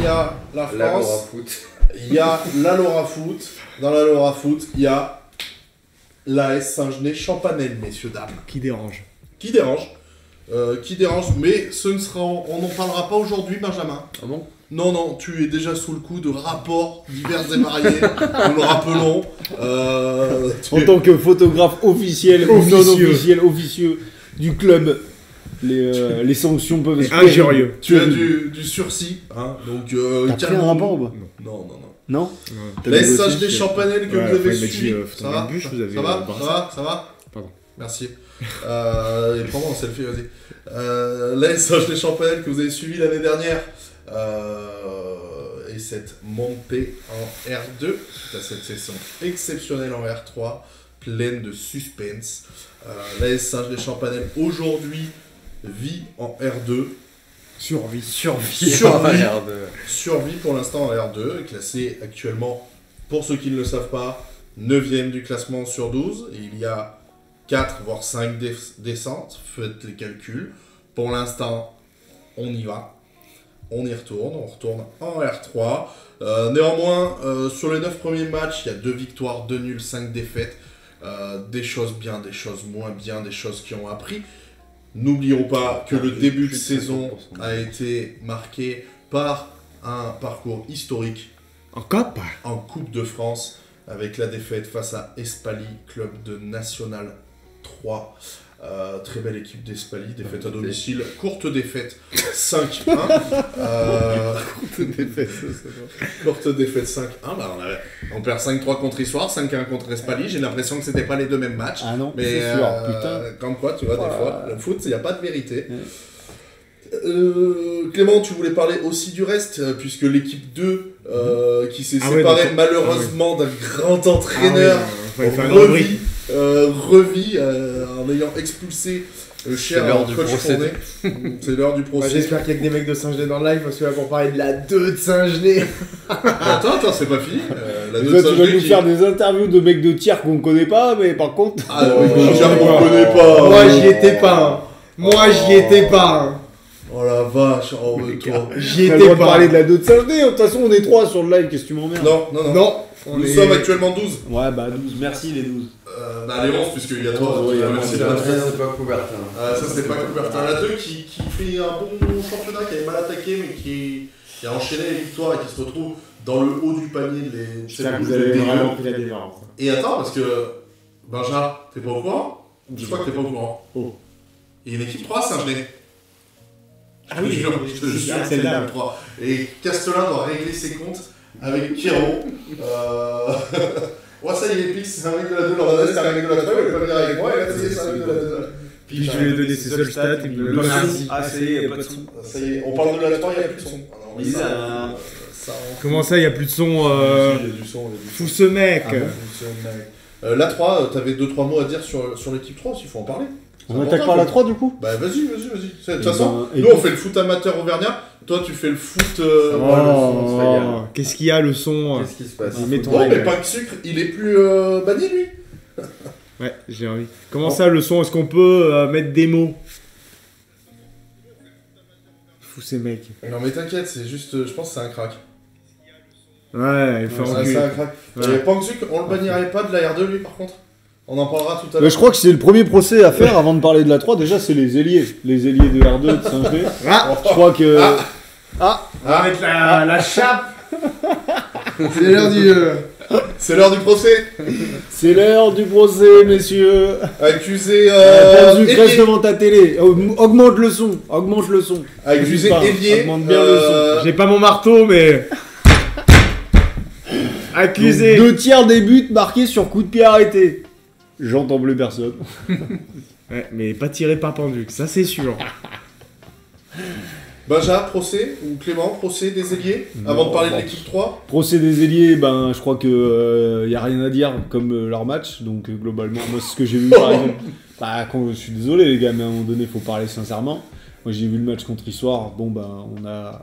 y a la La France, Laura Foot. il y a la Laura Foot. Dans la Laura Foot, il y a l'AS Saint-Genès-Champanel, messieurs, dames. Qui dérange. Qui dérange. Mais ce ne sera, on n'en parlera pas aujourd'hui, Benjamin. Ah bon? Non, non, tu es déjà sous le coup de rapports divers et variés, nous le rappelons. En tant que photographe officiel ou non officiel, officieux du club, les sanctions peuvent être Injurieux. Tu as du sursis, hein, donc T'as pris un calmons-nous. rapport ou pas? Non, non, non. Non. Les sages des Champanel que Ouais, vous avez il m'a dit, suivis, faut ça tomber va le bûche, vous avez ça va brassé. Ça va Pardon. Merci. Et prends-moi en selfie, vas-y. Les sages des Champanel que vous avez suivis l'année dernière, et cette montée en R2, suite à cette session exceptionnelle en R3, pleine de suspense. L'AS Sages des Champanel aujourd'hui vit en R2. Survie. Survie pour l'instant en R2, classé actuellement, pour ceux qui ne le savent pas, 9e du classement sur 12. Et il y a 4 voire 5 descentes, faites les calculs. Pour l'instant, on y va. On y retourne, on retourne en R3. Néanmoins, sur les 9 premiers matchs, il y a 2 victoires, 2 nuls, 5 défaites. Des choses bien, des choses moins bien, des choses qui ont appris. N'oublions pas que le début de saison a été marqué par un parcours historique En COP. en Coupe de France avec la défaite face à Espali, club de National 3. Très belle équipe d'Espali, défaite à domicile, courte défaite 5-1. Courte défaite 5-1. Bah on perd 5-3 contre Issoire, 5-1 contre Espali. J'ai l'impression que c'était pas les deux mêmes matchs. Ah non, Mais c'est sûr, putain. comme quoi, tu vois, des fois, le foot, il n'y a pas de vérité. Ouais. Clément, tu voulais parler aussi du reste, puisque l'équipe 2, qui s'est Ah ouais, séparée donc- malheureusement d'un grand entraîneur, Fallait faire une rubrique. revit en ayant expulsé le cher C'est l'heure du coach procédé. Fournet. C'est l'heure du Bah, procès. J'espère qu'il y a que des mecs de Saint-Genès dans le live parce que là pour parler de la 2 de Saint-Genès. Attends, c'est pas fini. La Et deux toi, tu vas Saint-Genès nous qui- faire des interviews de mecs de tiers qu'on connaît pas, mais par contre. Ah oui, déjà qu'on connaît pas. Moi j'y étais pas. Hein. Moi j'y étais pas. Hein. Oh la vache, oh toi. J'y T'as le étais droit de pas. parler de la 2 de Saint-Denis, de toute façon on est 3 sur le live, qu'est-ce que tu m'emmerdes? Non, non, non. Non. On Nous est- sommes actuellement 12. Ouais, bah 12, merci les 12. Bah les 11, puisqu'il y a toi. Ouais, il y a merci, moi, Patrice. C'est pas Coubertin. Ça c'est pas Coubertin. La 2 qui fait un bon championnat, qui avait mal attaqué mais qui a enchaîné les victoires et qui se retrouve dans le haut du panier des. J'espère que vous avez vraiment pris la démarche. Et attends, parce que Benjamin, t'es pas au courant? Je crois que t'es pas au courant. Oh. Il y a une équipe 3, Saint-Genès. Ah Je oui, te jure, oui, je te oui, jure, ah, c'est celle-là, la ouais. 3. Et Castelin doit régler ses comptes avec Pierrot. Ouais, ça y est, Pix, c'est un mec de la 2, Lordanes, c'est un mec de la 3, il veut pas venir avec moi, et là, ça y est, c'est un mec de la 2. Puis je lui ai donné ses seuls stats, il me l'a donné. Ah, c'est pas de son. Ça y est, on parle de la 3, il n'y a plus de son. Ah non, mais ça, Comment ça, il y a plus de son il y a du son, il y a du Fou son. ce mec. Ah bon, la 3, t'avais 2-3 mots à dire sur l'équipe 3 aussi, il faut en parler. C'est On attaque important, par la quoi. 3 du coup? Bah vas-y. De toute Et façon, ben, nous on fait le foot amateur auvergnat, toi tu fais le foot. Oh, qu'est-ce qu'il y a le son? Qu'est-ce qui se passe? Mettons Bon, la mais gueule. pas que sucre, il est plus banni lui. Ouais, j'ai envie. Comment ça le son? Est-ce qu'on peut mettre des mots? Fou ces mecs. Non mais t'inquiète, c'est juste, je pense que c'est un crack. Ouais, il fait Ouais, enculer. c'est un crack. Ouais. Punk Sucre, on le bannirait pas de la R2 lui par contre. On en parlera tout à Bah, l'heure. je crois que c'est le premier procès à faire avant de parler de la 3. Déjà, c'est les ailiers. Les ailiers de R2 de Saint-Germain. Ah, Je crois que. Ah. on va mettre la chape. C'est l'heure du. C'est l'heure du procès. C'est l'heure du procès, messieurs. Accusé Ponzu, reste ailier. devant ta télé. Augmente le son. Augmente le son. Accusé Pas, ailier. augmente bien le son. J'ai pas mon marteau, mais. Accusé. 2 tiers des buts marqués sur coup de pied arrêté. J'entends plus personne. Ouais, mais pas tiré par Penduc, ça c'est sûr. Benja, procès ou Clément, procès des ailiers avant de parler de l'équipe 3. Procès des ailiers, ben, je crois que y a rien à dire comme leur match. Donc, globalement, moi, c'est ce que j'ai vu par exemple. Bah, je suis désolé, les gars, mais à un moment donné, faut parler sincèrement. Moi, j'ai vu le match contre Issoire. Bon, ben,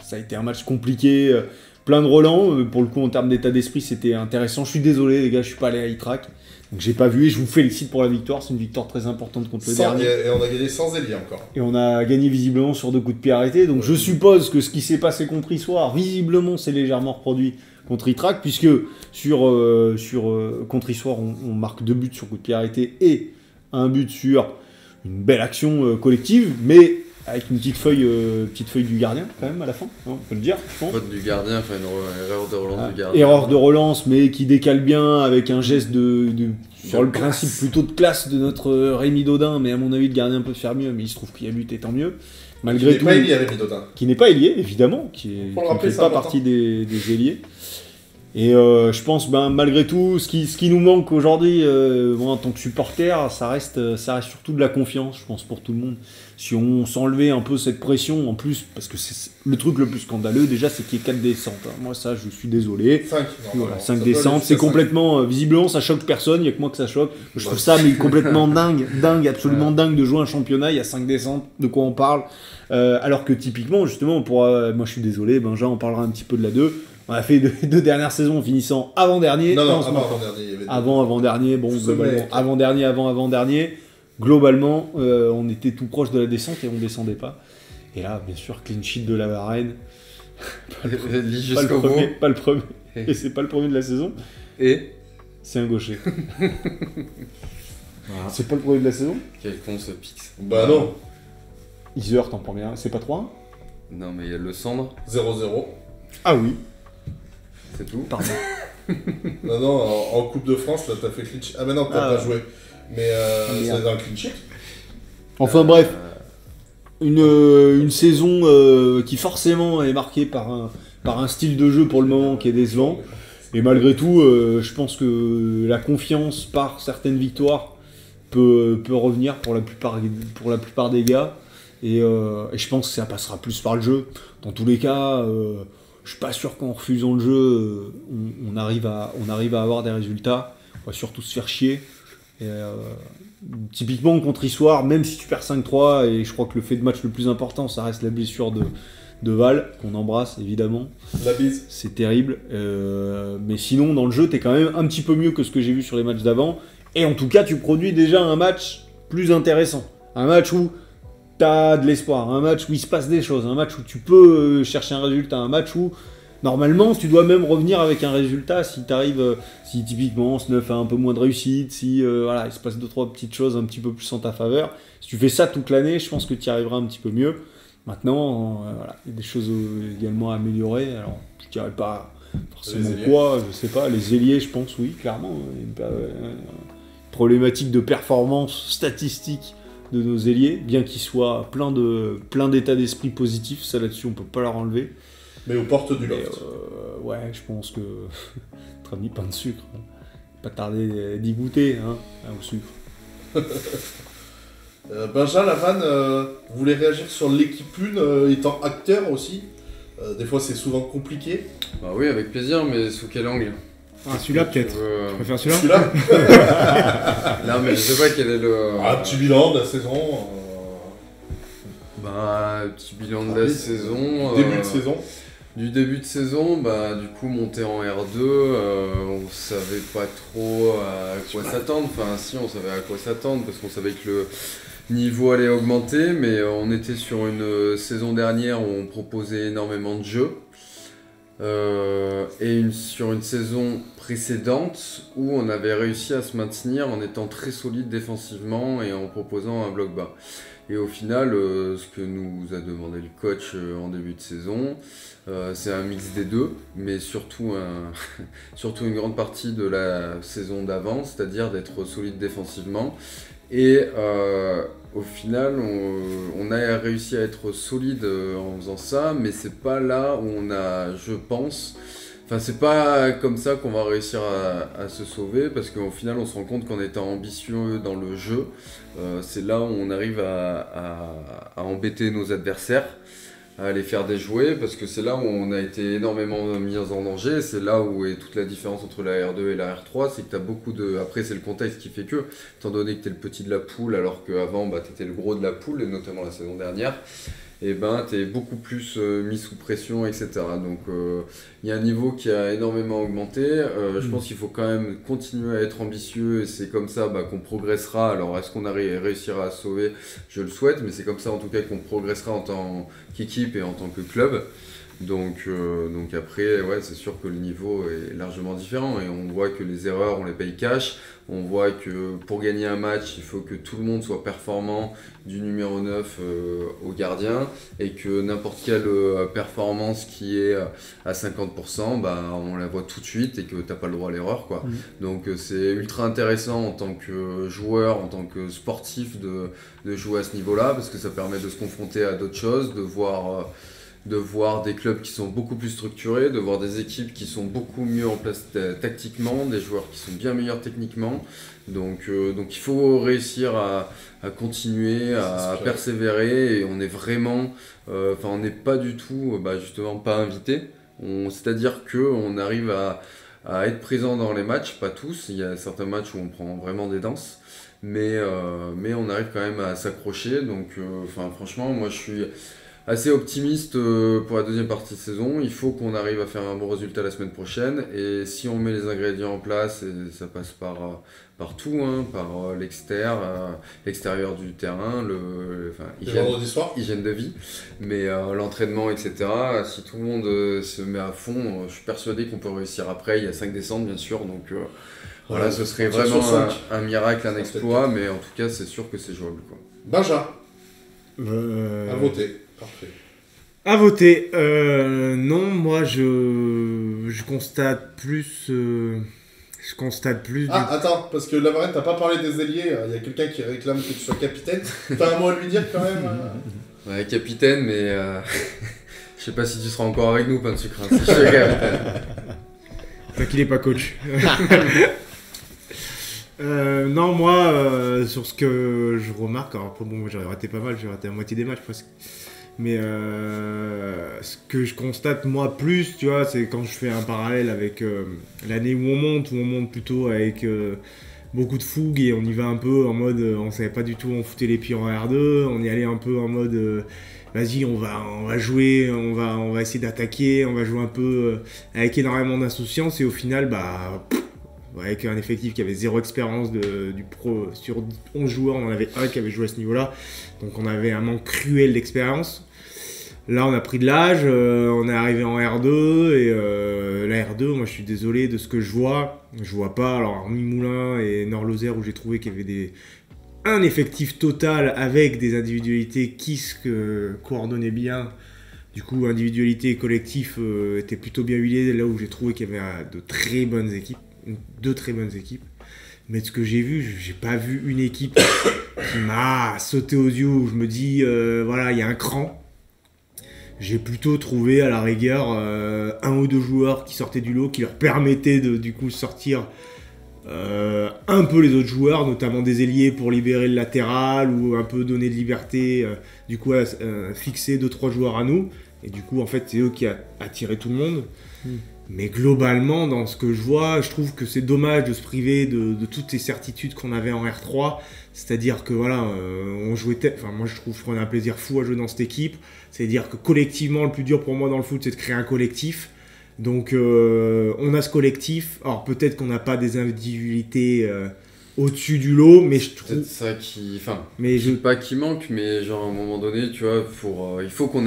ça a été un match compliqué plein de relents. Pour le coup, en termes d'état d'esprit, c'était intéressant. Je suis désolé, les gars, je suis pas allé à E-Track. Donc j'ai pas vu et je vous félicite pour la victoire. C'est une victoire très importante contre le dernier. Et on a gagné sans ailier encore. Et on a gagné visiblement sur 2 coups de pied arrêtés. Donc je suppose que ce qui s'est passé contre Issoire, visiblement, c'est légèrement reproduit contre E-Track, puisque contre Issoire, on marque 2 buts sur coup de pied arrêté et un but sur une belle action collective, mais avec une petite feuille du gardien quand même à la fin, hein, on peut le dire, je pense. Faute du gardien, enfin une erreur de relance du gardien. Erreur de relance, mais qui décale bien avec un geste sur le principe plutôt de classe de notre Rémi Dodin, mais à mon avis le gardien peut faire mieux, mais il se trouve qu'il y a but et tant mieux. Malgré tout, pas ailier, Rémi Dodin. Qui n'est pas ailier, évidemment, qui ne fait pas partie des ailiers. Et je pense, malgré tout, ce qui nous manque aujourd'hui, en tant que supporter, ça reste surtout de la confiance, je pense, pour tout le monde. Si on s'enlevait un peu cette pression, en plus, parce que c'est le truc le plus scandaleux, déjà, c'est qu'il y ait 4 descentes. Hein. Moi, ça, je suis désolé. 5, voilà, 5 descentes, c'est complètement... visiblement, ça choque personne, il n'y a que moi que ça choque. Je trouve ça mais complètement dingue, absolument dingue de jouer un championnat, il y a 5 descentes, de quoi on parle. Alors que typiquement, justement, moi, je suis désolé, Benjamin en parlera un petit peu de la 2. On a fait 2 dernières saisons en finissant avant-dernier. Non, avant-dernier. Avant-dernier, bon, globalement, avant-dernier. Globalement, on était tout proche de la descente et on descendait pas. Et là, bien sûr, clean sheet de la Varenne. Pas le premier. Et c'est pas le premier de la saison. Et c'est un gaucher. Voilà. C'est pas le premier de la saison. Quel con ce Pix. Bah non. Isert en première. C'est pas 3-1 ? Non, mais il y a le Cendre. 0-0. Ah oui. C'est tout. Pardon. Non, en Coupe de France, là, t'as fait clean sheet. Ah, mais non, t'as pas joué. Mais c'est un clean sheet. Enfin bref, une saison qui forcément est marquée par un style de jeu pour le moment qui est décevant. Et malgré tout, je pense que la confiance par certaines victoires peut revenir pour la plupart des gars. Et je pense que ça passera plus par le jeu. Dans tous les cas, je suis pas sûr qu'en refusant le jeu, on arrive à avoir des résultats. On va surtout se faire chier. Et, typiquement contre Issoire, même si tu perds 5-3, et je crois que le fait de match le plus important, ça reste la blessure de Val, qu'on embrasse évidemment. La bise. C'est terrible. Mais sinon, dans le jeu, t'es quand même un petit peu mieux que ce que j'ai vu sur les matchs d'avant. Et en tout cas, tu produis déjà un match plus intéressant. Un match où t'as de l'espoir, un match où il se passe des choses, un match où tu peux chercher un résultat, un match où normalement tu dois même revenir avec un résultat si t'arrives, si typiquement Sneuf a un peu moins de réussite, si il se passe 2-3 petites choses un petit peu plus en ta faveur. Si tu fais ça toute l'année, je pense que tu y arriveras un petit peu mieux. Maintenant, il y a des choses également à améliorer. Alors, je dirais pas forcément quoi, je sais pas, les ailiers, je pense, oui, clairement. Il y a une problématique de performance statistique de nos ailiers, bien qu'ils soient plein d'états d'esprit positifs, ça là-dessus on peut pas leur enlever. Mais aux portes du loft. Ouais, je pense que notre ami pain de sucre, pas tarder d'y goûter, hein, au sucre. Benjamin Lavanne voulait réagir sur l'équipe 1 étant acteur aussi. Des fois c'est souvent compliqué. Bah oui, avec plaisir, mais sous quel angle? Celui-là peut-être. Tu préfères celui-là? Celui-là. Non, mais je sais pas quel est le... petit bilan de la saison. Petit bilan de la saison. Début de saison. Du début de saison, du coup, monter en R2, on savait pas trop à quoi s'attendre. Enfin, si, on savait à quoi s'attendre parce qu'on savait que le niveau allait augmenter, mais on était sur une saison dernière où on proposait énormément de jeux. Sur une saison précédente où on avait réussi à se maintenir en étant très solide défensivement et en proposant un bloc bas. Et au final, ce que nous a demandé le coach en début de saison, c'est un mix des deux, mais surtout une grande partie de la saison d'avant, c'est-à-dire d'être solide défensivement. Et au final, on a réussi à être solide en faisant ça, mais c'est pas là où on a, je pense, c'est pas comme ça qu'on va réussir à se sauver, parce qu'au final, on se rend compte qu'en étant ambitieux dans le jeu, c'est là où on arrive à embêter nos adversaires, à les faire déjouer, parce que c'est là où on a été énormément mis en danger. C'est là où est toute la différence entre la R2 et la R3, c'est que tu as beaucoup de... Après, c'est le contexte qui fait que, étant donné que tu es le petit de la poule, alors qu'avant, tu étais le gros de la poule, et notamment la saison dernière, et ben tu es beaucoup plus mis sous pression, etc. Donc il y a un niveau qui a énormément augmenté. Je pense qu'il faut quand même continuer à être ambitieux et c'est comme ça qu'on progressera. Alors est-ce qu'on réussira à sauver? Je le souhaite, mais c'est comme ça en tout cas qu'on progressera en tant qu'équipe et en tant que club. Donc après, ouais, c'est sûr que le niveau est largement différent et on voit que les erreurs, on les paye cash. On voit que pour gagner un match, il faut que tout le monde soit performant du numéro 9 au gardien et que n'importe quelle performance qui est à 50%, on la voit tout de suite et que t'as pas le droit à l'erreur, quoi. Donc c'est ultra intéressant en tant que joueur, en tant que sportif de jouer à ce niveau-là parce que ça permet de se confronter à d'autres choses, de voir des clubs qui sont beaucoup plus structurés, de voir des équipes qui sont beaucoup mieux en place tactiquement, des joueurs qui sont bien meilleurs techniquement. Donc il faut réussir à continuer, à persévérer et on est vraiment, on n'est pas du tout, justement pas invité. C'est-à-dire qu'on arrive à être présent dans les matchs, pas tous, il y a certains matchs où on prend vraiment des danses. Mais on arrive quand même à s'accrocher. Donc franchement, moi je suis assez optimiste pour la deuxième partie de saison. Il faut qu'on arrive à faire un bon résultat la semaine prochaine. Et si on met les ingrédients en place, et ça passe par tout, par l'extérieur du terrain, hygiène de vie, mais l'entraînement, etc. Si tout le monde se met à fond, je suis persuadé qu'on peut réussir après. Il y a 5 décembre, bien sûr. Donc voilà, ce serait vraiment un miracle, un exploit. Mais en tout cas, c'est sûr que c'est jouable, quoi. Benjamin, à voter. Parfait. À voter. Non, moi je constate plus. Attends, parce que Lavarenne, t'as pas parlé des ailiers. Il y a quelqu'un qui réclame que tu sois capitaine. T'as un mot à lui dire quand même Ouais, capitaine, mais je sais pas si tu seras encore avec nous, pain de sucre. Si je suis capitaine. Tant qu'il est pas coach. Non, moi, sur ce que je remarque, alors bon, j'ai raté pas mal, j'ai raté la moitié des matchs presque. Mais ce que je constate moi plus, tu vois, c'est quand je fais un parallèle avec l'année où on monte plutôt avec beaucoup de fougue et on y va un peu en mode, on savait pas du tout où on foutait les pieds en R2, on y allait un peu en mode, vas-y, on va jouer, on va essayer d'attaquer, on va jouer un peu avec énormément d'insouciance et au final, avec un effectif qui avait 0 expérience du pro, sur 11 joueurs, on en avait un qui avait joué à ce niveau-là, donc on avait un manque cruel d'expérience. Là, on a pris de l'âge, on est arrivé en R2, et la R2, moi je suis désolé de ce que je vois pas, alors hormis Moulin et Nord-Lozère où j'ai trouvé qu'il y avait un effectif total avec des individualités qui se coordonnaient bien. Du coup, individualité et collectif étaient plutôt bien huilés, là où j'ai trouvé qu'il y avait deux très bonnes équipes. Mais de ce que j'ai vu, j'ai pas vu une équipe qui m'a sauté aux yeux où je me dis, voilà, il y a un cran. J'ai plutôt trouvé à la rigueur un ou deux joueurs qui sortaient du lot, qui leur permettaient de du coup sortir un peu les autres joueurs, notamment des ailiers pour libérer le latéral ou un peu donner de liberté, du coup fixer 2-3 joueurs à nous. Et du coup, en fait, c'est eux qui attiraient tout le monde. Mais globalement, dans ce que je vois, je trouve que c'est dommage de se priver de toutes ces certitudes qu'on avait en R3. C'est-à-dire que voilà, on jouait. Moi, je prenais un plaisir fou à jouer dans cette équipe. C'est-à-dire que collectivement, le plus dur pour moi dans le foot, c'est de créer un collectif. Donc, on a ce collectif. Alors, peut-être qu'on n'a pas des individualités au-dessus du lot, mais je trouve. C'est ça qui. Pas qui manque, mais genre à un moment donné, tu vois, il faut qu'on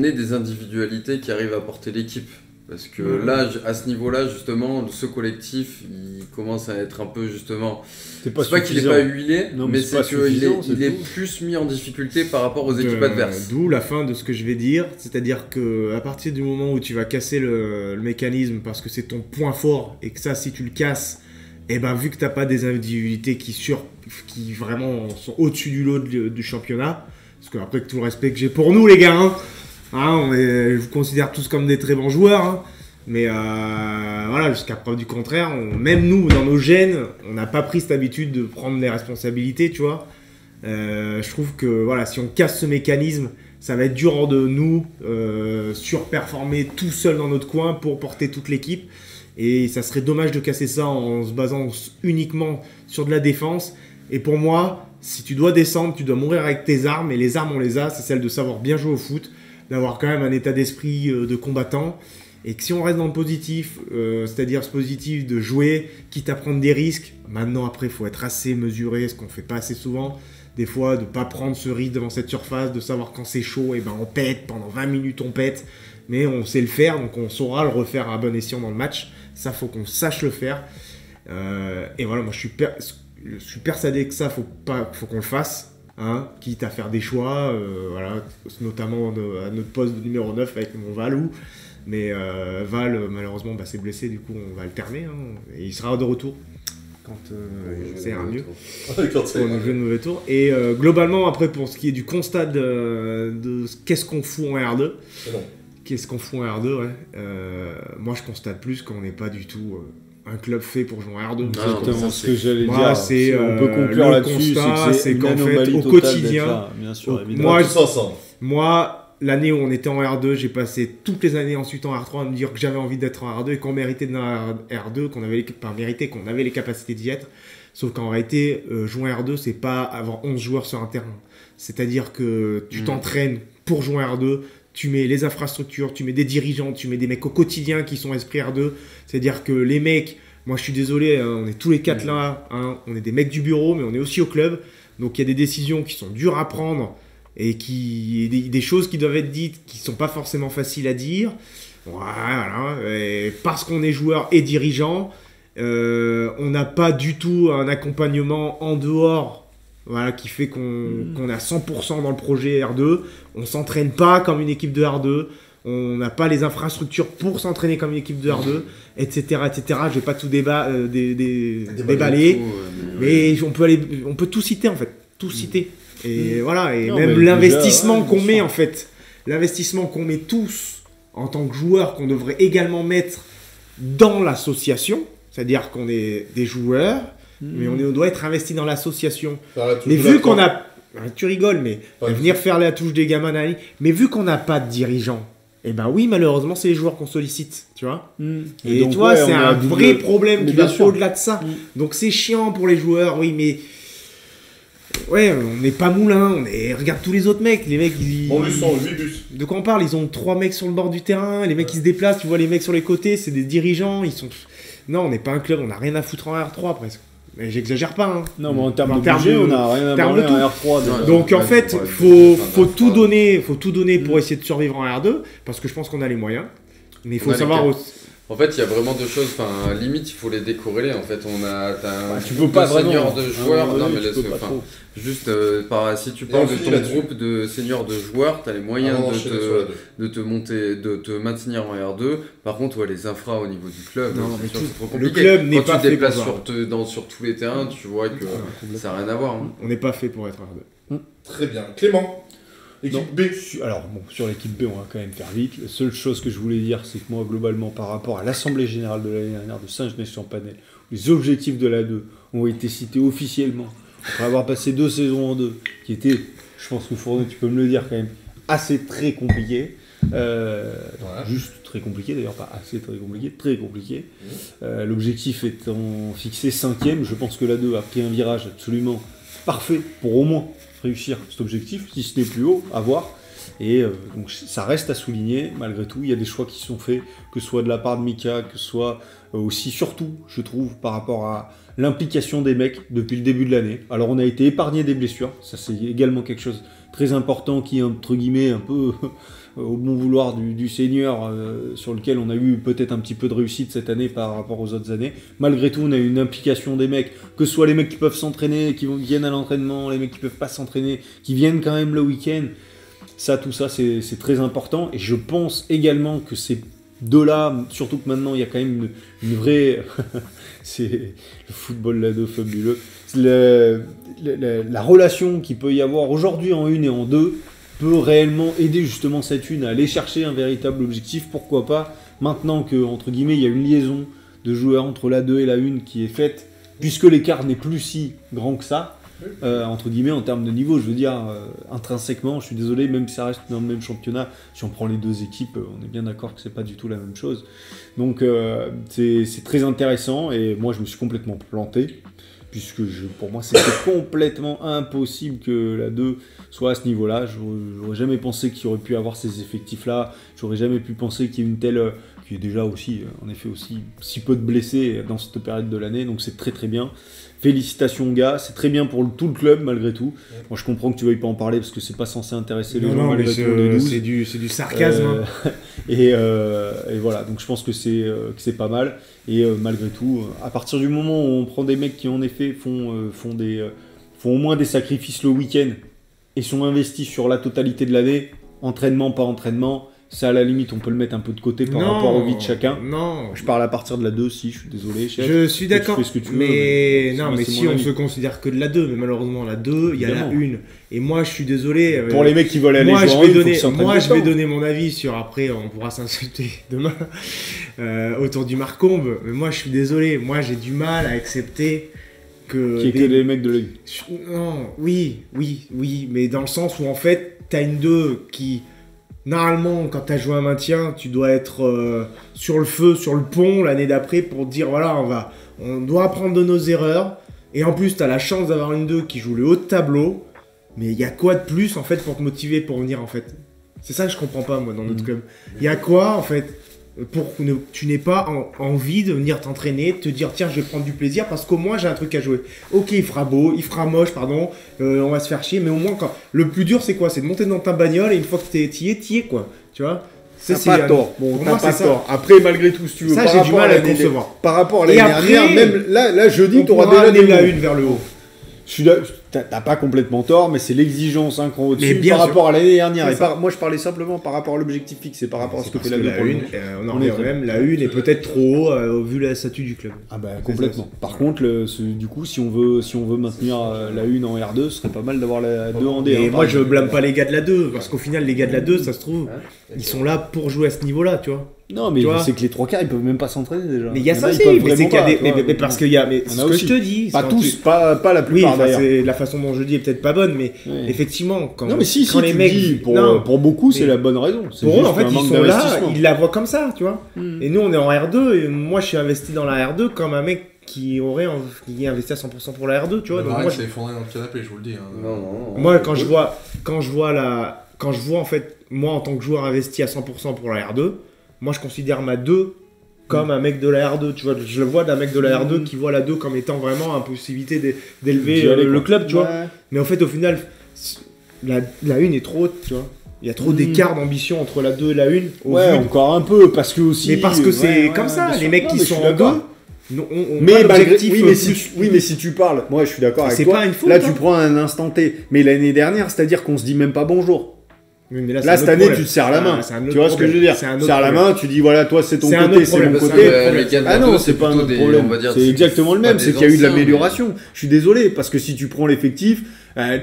ait des individualités qui arrivent à porter l'équipe. Parce que là, à ce niveau-là, justement, ce collectif, il commence à être un peu, justement... C'est pas qu'il n'est pas huilé, mais c'est qu'il est plus mis en difficulté par rapport aux équipes adverses. D'où la fin de ce que je vais dire, c'est-à-dire qu'à partir du moment où tu vas casser le mécanisme, parce que c'est ton point fort, et que ça, si tu le casses, et ben vu que tu n'as pas des individualités qui vraiment sont au-dessus du lot du championnat, parce que après tout le respect que j'ai pour nous, les gars, je vous considère tous comme des très bons joueurs, mais voilà, jusqu'à preuve du contraire, même nous, dans nos gènes, on n'a pas pris cette habitude de prendre les responsabilités, tu vois. Je trouve que voilà, si on casse ce mécanisme, ça va être dur de nous surperformer tout seul dans notre coin pour porter toute l'équipe. Et ça serait dommage de casser ça en se basant uniquement sur de la défense. Et pour moi, Si tu dois descendre, tu dois mourir avec tes armes, et les armes on les a, c'est celle de savoir bien jouer au foot, d'avoir quand même un état d'esprit de combattant, et que si on reste dans le positif, c'est-à-dire ce positif de jouer, quitte à prendre des risques, maintenant après il faut être assez mesuré, ce qu'on fait pas assez souvent, des fois de pas prendre ce risque devant cette surface, de savoir quand c'est chaud, et ben on pète, pendant 20 minutes on pète, mais on sait le faire, donc on saura le refaire à bon escient dans le match, ça faut qu'on sache le faire, et voilà, moi je suis persuadé que ça faut qu'on le fasse. Hein, quitte à faire des choix, voilà, notamment à notre poste de numéro 9 avec mon Valou. Mais Val, malheureusement, s'est blessé, du coup, on va alterner. Hein, et il sera de retour quand ça ira mieux. Quand on a joué de mauvais tour. Et globalement, après, pour ce qui est du constat de qu'est-ce qu'on fout en R2, qu'est-ce qu'on fout en R2, ouais. Moi, je constate plus qu'on n'est pas du tout un club fait pour jouer en R2. Exactement ce que j'allais dire. C'est, on peut conclure là-dessus, c'est qu'en fait, au quotidien, là, bien sûr, évidemment. Moi, l'année où on était en R2, j'ai passé toutes les années ensuite en R3 à me dire que j'avais envie d'être en R2 et qu'on méritait d'être en R2, qu'on avait les capacités d'y être. Sauf qu'en réalité, jouer en R2, c'est pas avoir 11 joueurs sur un terrain. C'est-à-dire que tu t'entraînes pour jouer en R2, tu mets les infrastructures, tu mets des dirigeants, tu mets des mecs au quotidien qui sont esprit R2. C'est-à-dire que les mecs, moi je suis désolé, hein, on est tous les quatre là, hein, on est des mecs du bureau, mais on est aussi au club. Donc il y a des décisions qui sont dures à prendre et des choses qui doivent être dites qui sont pas forcément faciles à dire. Voilà. Et parce qu'on est joueur et dirigeant, on n'a pas du tout un accompagnement en dehors. Voilà, qui fait qu'on est à 100% dans le projet R2. On s'entraîne pas comme une équipe de R2. On n'a pas les infrastructures pour s'entraîner comme une équipe de R2, etc., etc. Je vais pas tout déballer, mais on peut tout citer en fait, tout citer. Et voilà, et non, même l'investissement qu'on met en fait, l'investissement qu'on met tous en tant que joueurs, qu'on devrait également mettre dans l'association, c'est-à-dire qu'on est des joueurs. Mais on doit être investi dans l'association. Mais vu qu'on a... Tu rigoles, mais venir faire la touche des gamins, mais vu qu'on n'a pas de dirigeant, eh ben oui, malheureusement, c'est les joueurs qu'on sollicite, tu vois. Et donc, toi, c'est un vrai problème qui va au-delà de ça. Donc c'est chiant pour les joueurs, oui, mais... Ouais, on n'est pas moulin, regarde tous les autres mecs, les mecs ils... On lui sent 8 bus. De quoi on parle? Ils ont 3 mecs sur le bord du terrain, les mecs qui se déplacent, tu vois les mecs sur les côtés, c'est des dirigeants, ils sont... Non, on n'est pas un club, on n'a rien à foutre en R3 presque. Mais j'exagère pas. Hein. Non, mais en termes de budget, on n'a rien à voir en R3. Déjà. Donc en fait, faut tout donner pour essayer de survivre en R2, parce que je pense qu'on a les moyens. Mais il faut savoir aussi... En fait, il y a vraiment deux choses. Enfin, limite, il faut les décorréler. En fait, tu peux pas senior vraiment. de joueurs. Non, mais laisse. Juste, si tu parles de ton groupe de seniors de joueurs, tu as les moyens de te monter, de te maintenir en R2. Par contre, les infras au niveau du club, c'est trop compliqué. Le club n'est pas fait. Quand tu te déplaces sur tous les terrains, tu vois que ça n'a rien à voir. Hein. On n'est pas fait pour être R2. Très bien. Clément. Équipe B. Alors bon, sur l'équipe B, on va quand même faire vite. La seule chose que je voulais dire, c'est que moi, globalement, par rapport à l'Assemblée Générale de l'année dernière de Saint-Genès-sur-Panel, les objectifs de la 2 ont été cités officiellement, après avoir passé 2 saisons en 2, qui étaient, je pense que Fourneau, tu peux me le dire quand même, assez très compliqués. Juste très compliqué, d'ailleurs, pas assez très compliqué, très compliqué. L'objectif étant fixé 5e, je pense que la 2 a pris un virage absolument parfait pour au moins réussir cet objectif, si ce n'est plus haut, à voir. Et donc ça reste à souligner, malgré tout, il y a des choix qui sont faits, que ce soit de la part de Mika, que ce soit aussi, surtout, je trouve, par rapport à l'implication des mecs depuis le début de l'année. Alors on a été épargné des blessures, ça c'est également quelque chose de très important qui est, entre guillemets, un peu au bon vouloir du Seigneur, sur lequel on a eu peut-être un petit peu de réussite cette année par rapport aux autres années. Malgré tout, on a eu une implication des mecs, que ce soit les mecs qui peuvent s'entraîner, qui viennent à l'entraînement, les mecs qui peuvent pas s'entraîner, qui viennent quand même le week-end. Tout ça, c'est très important. Et je pense également que ces deux-là, surtout que maintenant, il y a quand même une vraie... c'est le football là de fabuleux. La relation qu'il peut y avoir aujourd'hui en 1 et en 2 peut réellement aider justement cette une à aller chercher un véritable objectif. Pourquoi pas, maintenant que, entre guillemets, il y a une liaison de joueurs entre la 2 et la 1 qui est faite, puisque l'écart n'est plus si grand que ça, entre guillemets, en termes de niveau, je veux dire, intrinsèquement, je suis désolé, même si ça reste dans le même championnat, si on prend les deux équipes, on est bien d'accord que c'est pas du tout la même chose. Donc c'est très intéressant, et moi je me suis complètement planté, puisque pour moi c'était complètement impossible que la 2 soit à ce niveau-là. J'aurais jamais pensé qu'il aurait pu avoir ces effectifs-là, j'aurais jamais pu penser qu'il y ait une telle... qui est déjà aussi, en effet, aussi si peu de blessés dans cette période de l'année, donc c'est très très bien. Félicitations gars, c'est très bien pour tout le club malgré tout. Moi je comprends que tu veuilles pas en parler parce que c'est pas censé intéresser les gens malgré tout. C'est du sarcasme. Et voilà, donc je pense que c'est pas mal. Et malgré tout, à partir du moment où on prend des mecs qui en effet font au moins des sacrifices le week-end et sont investis sur la totalité de l'année, entraînement, pas entraînement, ça à la limite on peut le mettre un peu de côté par rapport au vie de chacun. Non. Je parle à partir de la 2 si, je suis désolé. Chef. Je suis d'accord. Tu fais ce que tu veux, mais moi, si on se considère que de la 2, mais malheureusement la 2, il y a la 1. Et moi je suis désolé. Pour les mecs qui veulent aller moi, jouer je vais donner mon avis sur, après on pourra s'insulter demain autour du Marcombe, mais moi je suis désolé, moi j'ai du mal à accepter que... Qu'il y ait que des mecs de l'œil. Non, oui, mais dans le sens où en fait t'as une 2 qui... Normalement, quand tu as joué un maintien, tu dois être sur le feu, sur le pont l'année d'après pour dire voilà, on doit apprendre de nos erreurs. Et en plus, tu as la chance d'avoir une 2 qui joue le haut de tableau. Mais il y a quoi de plus en fait pour te motiver pour venir en fait? C'est ça que je comprends pas moi dans notre club. Il y a quoi en fait pour que tu n'aies pas envie de venir t'entraîner, de te dire tiens je vais prendre du plaisir parce qu'au moins j'ai un truc à jouer. Ok, il fera beau, il fera moche, pardon, on va se faire chier, mais au moins le plus dur c'est quoi? C'est de monter dans ta bagnole et une fois que t'y es quoi, tu vois. T'as pas tort. Bon, t'as pas tort. Après, malgré tout, si tu veux, ça j'ai du mal à concevoir. Par rapport à l'année dernière, même là jeudi, t'auras déjà amené la une vers le haut. T'as pas complètement tort, mais c'est l'exigence un cran au-dessus par rapport à l'année dernière. Moi, je parlais simplement par rapport à l'objectif fixé, par rapport à ce que fait la 2 pour une. On en revient même, la 1 est peut-être trop haut vu la statut du club. Ah bah complètement. Par contre, du coup, si on veut maintenir la 1 en R2, ce serait pas mal d'avoir la 2 en D1. Et moi, je blâme pas les gars de la 2, parce qu'au final, les gars de la 2, ça se trouve, ils sont là pour jouer à ce niveau-là, tu vois. Non, mais c'est que les 3 quarts, ils peuvent même pas s'entraîner déjà. Mais il y a ça aussi, mais c'est qu'il y a mais parce qu'il y a, mais ce que je te dis, pas tous, pas la plupart d'ailleurs. C'est la façon dont je dis est peut-être pas bonne, mais effectivement, quand les mecs, pour beaucoup, c'est la bonne raison. Pour eux, en fait, ils sont là, ils la voient comme ça, tu vois. Et nous, on est en R2, et moi, je suis investi dans la R2 comme un mec qui est investi à 100% pour la R2, tu vois. Donc moi, je s'est effondré dans le canapé, je vous le dis. Non. Moi, quand je vois en fait, moi en tant que joueur investi à 100% pour la R2, moi je considère ma 2 comme un mec de la R2, tu vois. Je le vois d'un mec de la R2 qui voit la 2 comme étant vraiment impossibilité d'élever le club, tu vois. Mais en fait, au final, la 1 est trop haute, tu vois. Il y a trop d'écart d'ambition entre la 2 et la 1. Encore un peu, parce que aussi. Mais parce que c'est comme ça, les mecs qui sont en 2. Mais si tu parles, moi je suis d'accord avec toi. Pas une faute, là tu prends un instant T, mais l'année dernière, c'est-à-dire qu'on se dit même pas bonjour. Mais là cette année, tu te serres la main. Tu vois ce que je veux dire? Tu serres la main, tu dis voilà, toi c'est ton côté, c'est mon côté. Ah non, c'est pas un autre problème. C'est exactement le même. C'est qu'il y a eu de l'amélioration. Je suis désolé, parce que si tu prends l'effectif,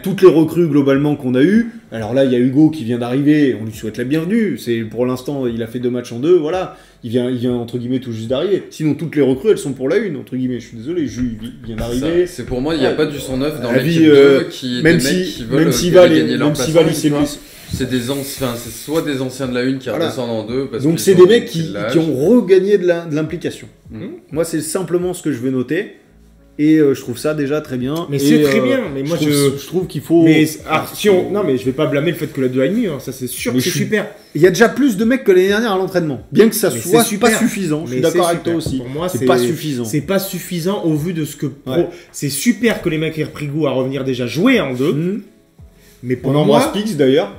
toutes les recrues globalement qu'on a eues, alors là il y a Hugo qui vient d'arriver, on lui souhaite la bienvenue. C'est pour l'instant, il a fait 2 matchs en 2, voilà. Il vient entre guillemets tout juste d'arriver. Sinon toutes les recrues elles sont pour la 1 entre guillemets. Je suis désolé, il vient d'arriver. C'est pour moi, il n'y a pas du sang neuf dans l'équipe 2 qui même s'il va lycée plus. C'est soit des anciens de la 1 qui redescendent en 2. Donc c'est des mecs qui ont regagné de l'implication. Moi c'est simplement ce que je veux noter. Et je trouve ça déjà très bien. Mais c'est très bien. Mais moi je trouve qu'il faut. Mais non, mais je vais pas blâmer le fait que la 2 a mis. Ça c'est sûr que c'est super. Il y a déjà plus de mecs que l'année dernière à l'entraînement. Bien que ça soit pas suffisant. Je suis d'accord avec toi aussi. Pour moi, c'est pas suffisant. C'est pas suffisant au vu de ce que. C'est super que les mecs aient repris goût à revenir déjà jouer en 2. Mais pour moi, Spix d'ailleurs.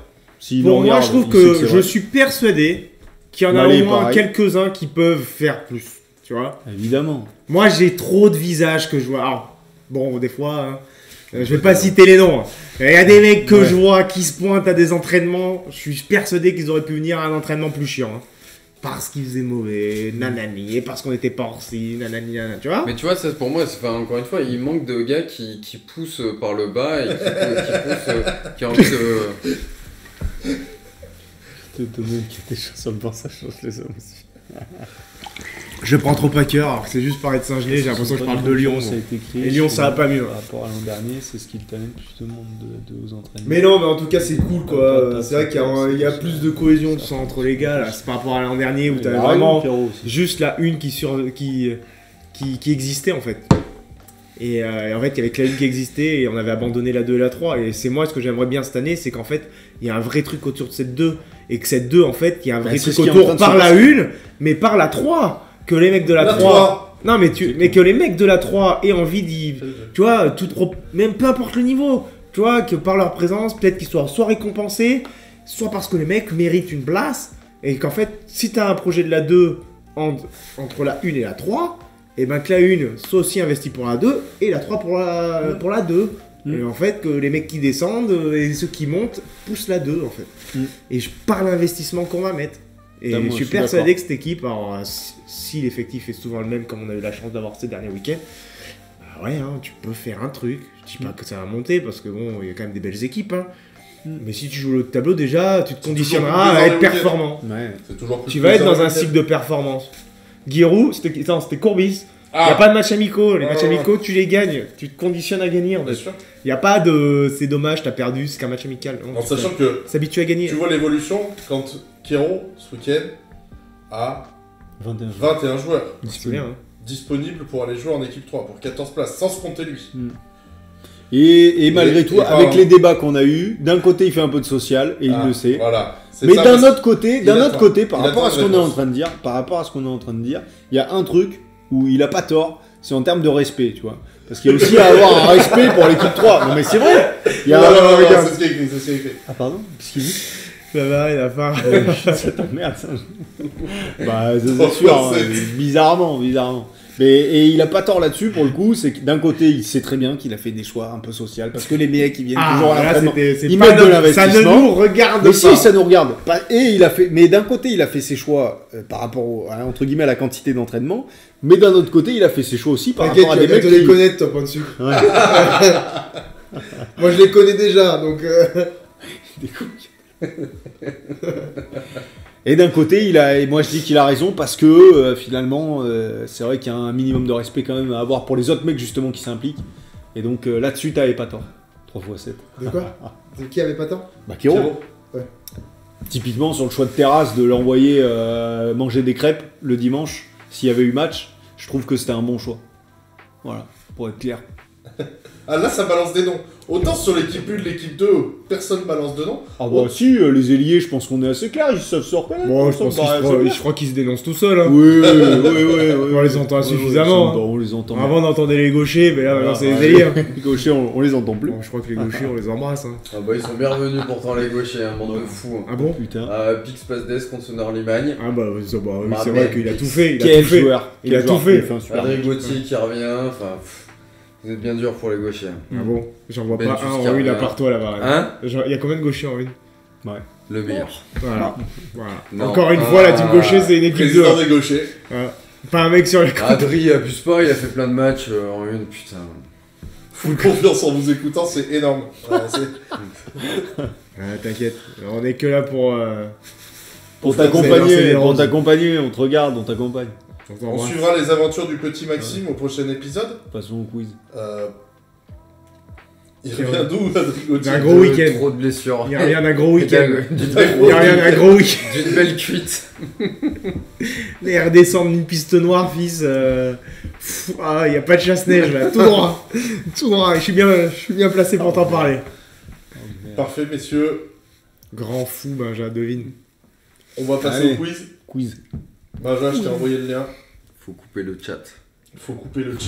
Pour moi, je trouve que je suis persuadé qu'il y en a au moins quelques-uns qui peuvent faire plus. Tu vois? Évidemment. Moi, j'ai trop de visages que je vois. Alors, bon, des fois, je vais pas citer les noms. Il y a des mecs que je vois qui se pointent à des entraînements. Je suis persuadé qu'ils auraient pu venir à un entraînement plus chiant. Parce qu'ils faisaient mauvais, nanani, et parce qu'on était pas orsi, nanani, nanana, tu vois? Mais tu vois, ça, pour moi, encore une fois, il manque de gars qui poussent par le bas et qui ont envie de... Te donner des choses sur le banc, ça change les hommes aussi. Je prends trop à cœur, alors que c'est juste parler de Saint-Gelais, j'ai l'impression que je parle de Lyon. Et Lyon, ça va pas mieux. Par rapport à l'an dernier, c'est ce qu'il t'amène plus de monde aux entraînements. Mais non, mais en tout cas, c'est cool quoi. C'est vrai qu'il y a plus de cohésion entre les gars là. C'est par rapport à l'an dernier où t'avais vraiment juste la 1 qui existait en fait. Et en fait, il y avait que la 1 qui existait et on avait abandonné la 2 et la 3. Et c'est moi ce que j'aimerais bien cette année, c'est qu'en fait, il y a un vrai truc autour de cette 2. Et que cette 2, en fait, il y a un vrai c'est truc ce qui est en train autour de par se la passer. 1, mais par la 3. Que les mecs de la La 3. 3. Non, mais que les mecs de la 3 aient envie d'y. Tu vois, même peu importe le niveau. Tu vois, que par leur présence, peut-être qu'ils soient soit récompensés, soit parce que les mecs méritent une place. Et qu'en fait, si t'as un projet de la 2 entre la 1 et la 3, et ben que la 1 soit aussi investie pour la 2 et la 3 pour la 2. Et en fait, que les mecs qui descendent et ceux qui montent poussent la 2 en fait. Et par l'investissement qu'on va mettre. Et Putain, moi, je suis je suis persuadé d'accord. que cette équipe, alors si l'effectif est souvent le même comme on a eu la chance d'avoir ces derniers week-ends, bah ouais, hein, tu peux faire un truc. Je dis pas que ça va monter parce que bon, il y a quand même des belles équipes. Hein. Mais si tu joues le tableau déjà, tu te conditionneras toujours à plus être plaisant les performant. Ouais. C'est toujours plus Tu vas être plaisant dans un le week-end. cycle de performance. Giroud, c'était Courbis. Il Ah. n'y a pas de match amicaux. Les Ah. matchs amicaux, tu les gagnes. Tu te conditionnes à gagner. En Bien fait. sûr. Il n'y a pas de c'est dommage, t'as perdu, c'est qu'un match amical. Non, En tu sachant que s'habitue à gagner. tu vois l'évolution quand Kero, ce week-end, a 21 jours. 21 joueurs C'est bien. Hein. disponibles pour aller jouer en équipe 3 pour 14 places, sans se compter lui. Et malgré Et tout, par avec un- les débats qu'on a eu, d'un côté il fait un peu de social et Ah, il le sait. Voilà. C'est Mais ça, d'un parce- autre côté, il attend. par Il rapport à attend ce une qu'on est en réponse. train de dire, il y a un truc où il a pas tort, c'est en termes de respect, tu vois. Parce qu'il y a aussi à avoir un respect pour l'équipe 3. Non mais c'est vrai. Il y a Non, c'est ce qui est écrit, c'est ce qui est écrit. Ah pardon, qu'est-ce qu'il dit Ça va, il a faim. Ça t'emmerde ça. Bah c'est Trop sûr, hein, forcé. bizarrement. Et il a pas tort là-dessus pour le coup, c'est que d'un côté il sait très bien qu'il a fait des choix un peu sociaux parce que les mecs ils viennent toujours à là, l'entraînement. c'est Ils pas mettent de notre- ça ne l'investissement. nous regarde Mais pas. si, ça nous regarde. Mais d'un côté, il a fait ses choix par rapport entre guillemets à la quantité d'entraînement, mais d'un autre côté, il a fait ses choix aussi par T'inquiète, rapport à tu des vas mecs bientôt les qui... connaître, toi, point de sucre. Ouais. Moi, je les connais déjà, donc. Des couilles. Et d'un côté, et moi je dis qu'il a raison parce que finalement, c'est vrai qu'il y a un minimum de respect quand même à avoir pour les autres mecs justement qui s'impliquent. Et donc là-dessus, t'avais pas tort. 3 x 7. De quoi De qui avait pas tort Bah Kero. Kero. Typiquement sur le choix de terrasse de l'envoyer manger des crêpes le dimanche, s'il y avait eu match, je trouve que c'était un bon choix. Voilà, pour être clair. Ah là, ça balance des noms. Autant sur l'équipe 1 de l'équipe 2, personne balance de noms. Ah bah si, les ailiers, je pense qu'on est assez clair, ils savent se reconnaître. Bon, je Ça me pense paraît assez je clair. crois qu'ils se dénoncent tout seuls. Hein. Oui. On les entend suffisamment, hein. On les entend. Avant, on entendait les gauchers, mais là, maintenant, c'est les Ouais. délires. Les gauchers, on les entend plus. Bon, je crois que les gauchers, on les embrasse. Hein. Ah bah ils sont bienvenus pourtant les gauchers, un bande de fous. Ah bon Putain. Pix Pass Des contre Sonor Limagne. Ah bah, oui, Ma c'est vrai mère, qu'il a Pix. tout fait. Il a Quel tout fait. joueur. Il a Quel tout joueur. fait. Il fait un super Adrien match. Gauthier qui revient, enfin... vous êtes bien dur pour les gauchers. Ah bon, j'en vois Ben pas un Juscar, en une à bien. part toi là-bas. Hein Il y a combien de gauchers en une Le meilleur. Voilà. Non. Encore une fois, la team gaucher, c'est une équipe de. Président des gauchers. Voilà. Pas un mec sur les côtés. Adri abuse pas, il a fait plein de matchs en une, putain. Full confiance en vous écoutant, c'est énorme. Voilà, T'inquiète, on est que là pour. Pour lancer t'accompagner, les on roses. t'accompagne, on te regarde, on t'accompagne. On On t'embrasse. suivra les aventures du petit Maxime au prochain épisode. Passons au quiz. Il revient d'où, Adrien Gauthier Un gros week-end. Trop de blessures. Il y a rien d'un gros week-end. D'une Il y a rien d'un gros week-end. d'une belle cuite. Les redescendre d'une piste noire, fils. Il n'y a pas de chasse-neige là, tout droit. Tout droit, je suis bien placé pour t'en parler. Parfait, messieurs. Grand fou, Benja, devine. On va passer Allez. au quiz. Quiz. Benja, je t'ai envoyé le lien. Faut couper le chat. Il faut couper le chat.